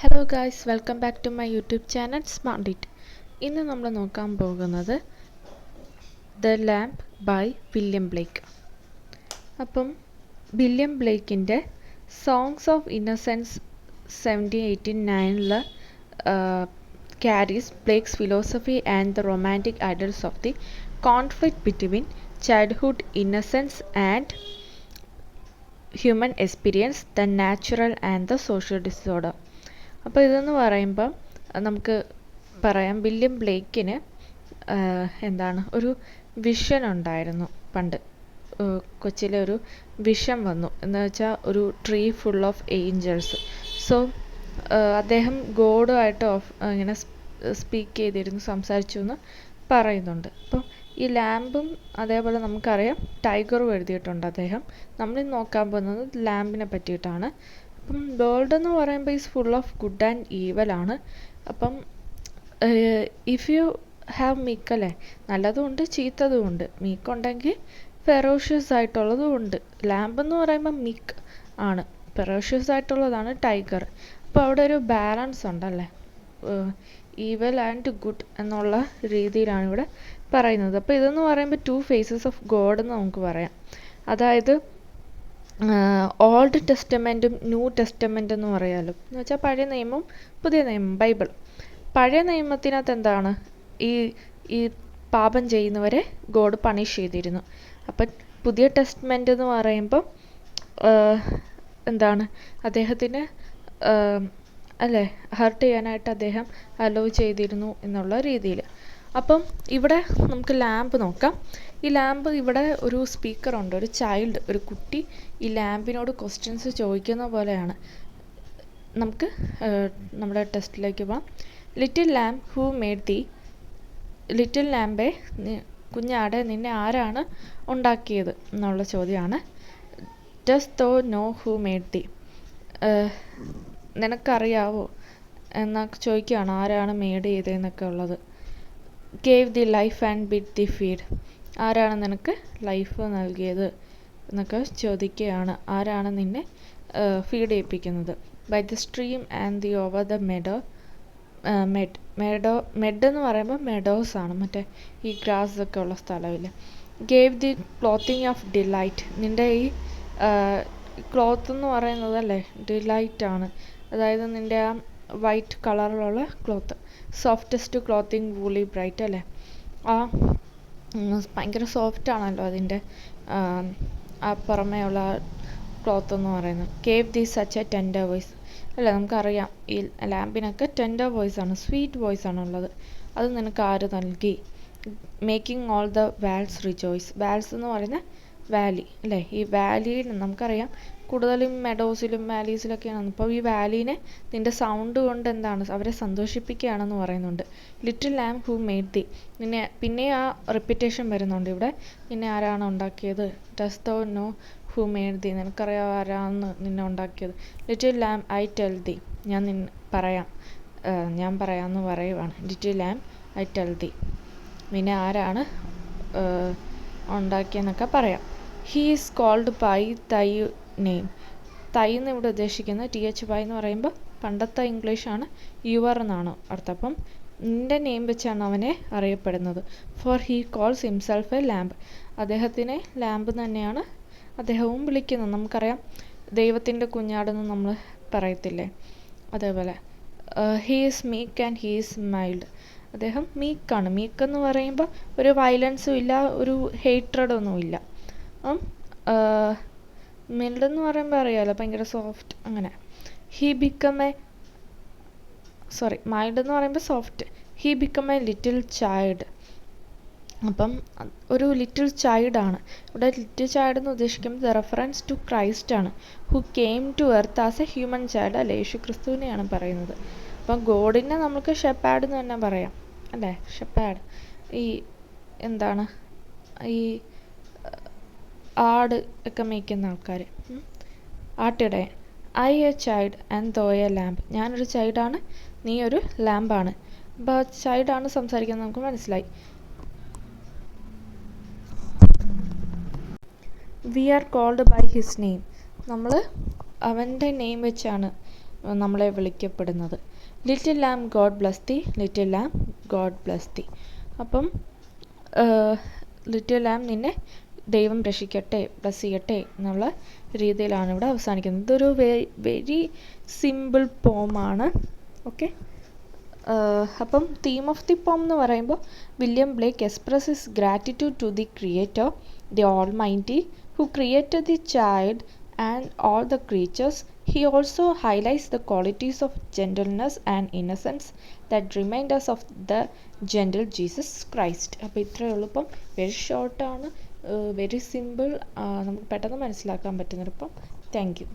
Hello guys, welcome back to my YouTube channel smart it. ഇന്ന് നമ്മൾ നോക്കാൻ പോകുന്നത് the lamb by William Blake. അപ്പം വില്യം ബ്ലേക്കിൻ്റെ songs of innocence 1789 carries Blake's philosophy and the romantic ideals of the conflict between childhood innocence and human experience, the natural and the social disorder. അപ്പോൾ ഇതെന്ന് പറയുമ്പം നമുക്ക് പറയാം, William ബ്ലേക്കിന് ഒരു vision ഉണ്ടായിരുന്നു. പണ്ട് കൊച്ചിലെ ഒരു വിഷൻ വന്നു എന്ന് വെച്ചാൽ ഒരു tree full of angels. So അദ്ദേഹം ഗോഡുമായിട്ട് ഇങ്ങനെ സ്പീക്ക് ചെയ്തിരുന്നു, സംസാരിച്ചു എന്ന് പറയുന്നുണ്ട്. അപ്പം ഈ ലാമ്പും അതേപോലെ നമുക്കറിയാം ടൈഗറും എഴുതിയിട്ടുണ്ട് അദ്ദേഹം. നമ്മൾ നോക്കാൻ പോകുന്നത് ലാമ്പിനെ പറ്റിയിട്ടാണ്. അപ്പം വേൾഡ് എന്ന് പറയുമ്പോൾ is full of good and ഈവൽ ആണ്. അപ്പം ഇഫ് യു ഹാവ് മീക്ക് അല്ലേ, നല്ലതും ഉണ്ട് ചീത്തതും ഉണ്ട്. മീക്ക് ഉണ്ടെങ്കിൽ ഫെറോഷ്യസ് ആയിട്ടുള്ളതും ഉണ്ട്. ലാമ്പ് എന്ന് പറയുമ്പോൾ മീക്ക് ആണ്, ഫെറോഷ്യസ് ആയിട്ടുള്ളതാണ് ടൈഗർ. അപ്പോൾ അവിടെ ഒരു ബാലൻസ് ഉണ്ടല്ലേ, ഈവൽ ആൻഡ് ഗുഡ് എന്നുള്ള രീതിയിലാണ് ഇവിടെ പറയുന്നത്. അപ്പോൾ ഇതെന്ന് പറയുമ്പോൾ ടു ഫേസസ് ഓഫ് ഗോഡ് എന്ന് നമുക്ക് പറയാം. അതായത് ഓൾഡ് ടെസ്റ്റമെൻറ്റും ന്യൂ ടെസ്റ്റമെൻ്റ് എന്ന് പറയാമല്ലോ. എന്ന് വെച്ചാൽ പഴയ നിയമം പുതിയ നിയമം, ബൈബിൾ. പഴയ നിയമത്തിനകത്ത് എന്താണ്, ഈ പാപം ചെയ്യുന്നവരെ ഗോഡ് പണിഷ് ചെയ്തിരുന്നു. അപ്പം പുതിയ ടെസ്റ്റ്മെൻ്റ് എന്ന് പറയുമ്പം അദ്ദേഹത്തിന് അല്ലേ ഹർട്ട് ചെയ്യാനായിട്ട് അദ്ദേഹം അലോ ചെയ്തിരുന്നു എന്നുള്ള രീതിയിൽ. അപ്പം ഇവിടെ നമുക്ക് ലാമ്പ് നോക്കാം. ഈ ലാമ്പ് ഇവിടെ ഒരു സ്പീക്കറുണ്ട്, ഒരു ചൈൽഡ്, ഒരു കുട്ടി ഈ ലാമ്പിനോട് ക്വസ്റ്റ്യൻസ് ചോദിക്കുന്ന പോലെയാണ്. നമുക്ക് നമ്മുടെ ടെസ്റ്റിലേക്ക് പോകാം. Little lamb who made thee, little ലാമ്പെ കുഞ്ഞാടെ നിന്നെ ആരാണ് ഉണ്ടാക്കിയത് എന്നുള്ള ചോദ്യമാണ്. Dost thou know who made thee, നിനക്കറിയാവോ എന്നൊക്കെ ചോദിക്കുകയാണ്, ആരാണ് മേഡ് ചെയ്തതെന്നൊക്കെ ഉള്ളത്. Gave thee life and bid thee feed, ആരാണ് നിനക്ക് ലൈഫ് നൽകിയത് എന്നൊക്കെ ചോദിക്കുകയാണ്, ആരാണ് നിന്നെ ഫീഡ് ചെയ്യിപ്പിക്കുന്നത്. By the stream and the over the mead എന്ന് പറയുമ്പോൾ മെഡോസ് ആണ്, മറ്റേ ഈ ഗ്രാസ് ഒക്കെ ഉള്ള സ്ഥലമില്ല. Gave the clothing of delight, നിൻ്റെ ഈ ക്ലോത്ത് എന്ന് പറയുന്നത് അല്ലേ ഡിലൈറ്റ് ആണ്, അതായത് നിൻ്റെ ആ വൈറ്റ് കളറിലുള്ള cloth. Softest clothing woolly bright അല്ലേ, ആ ഭയങ്കര സോഫ്റ്റ് ആണല്ലോ അതിൻ്റെ ആ പുറമേയുള്ള ക്ലോത്ത് എന്ന് പറയുന്നത്. Gave thee such a tender voice അല്ലേ, നമുക്കറിയാം ഈ ലാമ്പിനൊക്കെ ടെൻഡർ വോയിസ് ആണ്, സ്വീറ്റ് വോയിസ് ആണുള്ളത്. അത് നിനക്ക് ആര് നൽകി. Making all the vales rejoice, vales എന്ന് പറയുന്ന വാലി അല്ലേ, ഈ വാലിയിൽ നമുക്കറിയാം കൂടുതലും മെഡോസിലും വാലീസിലൊക്കെയാണ്. അപ്പോൾ ഈ വാലീനെ നിൻ്റെ സൗണ്ട് കൊണ്ട് അവരെ സന്തോഷിപ്പിക്കുകയാണെന്ന് പറയുന്നുണ്ട്. Little lamb who made thee, പിന്നെ ആ റിപ്പീറ്റേഷൻ വരുന്നുണ്ട് ഇവിടെ, നിന്നെ ആരാണ് ഉണ്ടാക്കിയത്. Dost thou know who made thee, നിനക്കറിയാം ആരാണ് നിന്നെ ഉണ്ടാക്കിയത്. Little lamb I tell thee, ഞാൻ പറയാമെന്ന് പറയുവാണ്. Little lamb I tell thee, നിന്നെ ആരാണ് ഉണ്ടാക്കിയെന്നൊക്കെ പറയാം. He is called by thy name, thy എന്ന് ഇവിടെ ഉദ്ദേശിക്കുന്നത് THY എന്ന് പറയുമ്പോൾ പണ്ടത്തെ ഇംഗ്ലീഷാണ്, യുവർ എന്നാണ് അർത്ഥം. അപ്പം നിൻ്റെ നെയിം വെച്ചാണ് അവനെ അറിയപ്പെടുന്നത്. Four he calls himself A lamp, അദ്ദേഹത്തിനെ ലാമ്പ് തന്നെയാണ് അദ്ദേഹവും വിളിക്കുന്നത്. നമുക്കറിയാം ദൈവത്തിൻ്റെ കുഞ്ഞാടെന്ന് നമ്മൾ പറയത്തില്ലേ, അതേപോലെ he is meek and he is mild, അദ്ദേഹം മീക്കാണ്. മീക്ക് എന്ന് പറയുമ്പോൾ ഒരു വയലൻസും ഇല്ല, ഒരു ഹേറ്റ്രഡൊന്നും ഇല്ല. മിൽഡ് എന്ന് പറയുമ്പോൾ അറിയാമല്ലോ ഭയങ്കര സോഫ്റ്റ് അങ്ങനെ. മൈൽഡ് എന്ന് പറയുമ്പോൾ soft. He become a little child, അപ്പം ഒരു ലിറ്റിൽ ചൈൽഡാണ് ഇവിടെ. ലിറ്റിൽ ചൈൽഡ് എന്ന് ഉദ്ദേശിക്കുമ്പോൾ റെഫറൻസ് ടു ക്രൈസ്റ്റ് ആണ്, who came to earth as a human child അല്ലേ, യേശു ക്രിസ്തുവിനെയാണ് പറയുന്നത്. അപ്പം ഗോഡിനെ നമുക്ക് ഷെപ്പാഡ് എന്ന് തന്നെ പറയാം അല്ലേ, ഷെപ്പാഡ്. ഈ ഈ ആട് ഒക്കെ മേയ്ക്കുന്ന ആൾക്കാർ, ആട്ടിടയൻ. I a child and thou a lamb, ഞാനൊരു ചൈൽഡാണ് നീ ഒരു ലാമ്പാണ്. അപ്പോൾ ചൈൽഡാണ് സംസാരിക്കുന്നത് നമുക്ക് മനസ്സിലായി. We are called by his name, നമ്മൾ അവൻ്റെ നെയിം വെച്ചാണ് നമ്മളെ വിളിക്കപ്പെടുന്നത്. Little lamb God bless thee, little lamb God bless thee. അപ്പം ലിറ്റിൽ ലാം നിന്നെ ദൈവം രക്ഷിക്കട്ടെ, ബ്ലസ് ചെയ്യട്ടെ എന്നുള്ള രീതിയിലാണ് ഇവിടെ അവസാനിക്കുന്നത്. ഇതൊരു വെരി സിമ്പിൾ പോമാണ്. ഓക്കെ, അപ്പം തീം ഓഫ് ദി പോം എന്ന് പറയുമ്പോൾ William Blake expresses gratitude to the creator, the almighty, who created the child and all the creatures. He also highlights the qualities of gentleness and innocence that remind us of the gentle Jesus Christ. അപ്പോൾ ഇത്രയേ ഉള്ളൂ. ഇപ്പം very ഷോർട്ടാണ്, very simple, നമുക്ക് പെട്ടെന്ന് മനസ്സിലാക്കാൻ പറ്റുന്നൊരു. അപ്പം thank you.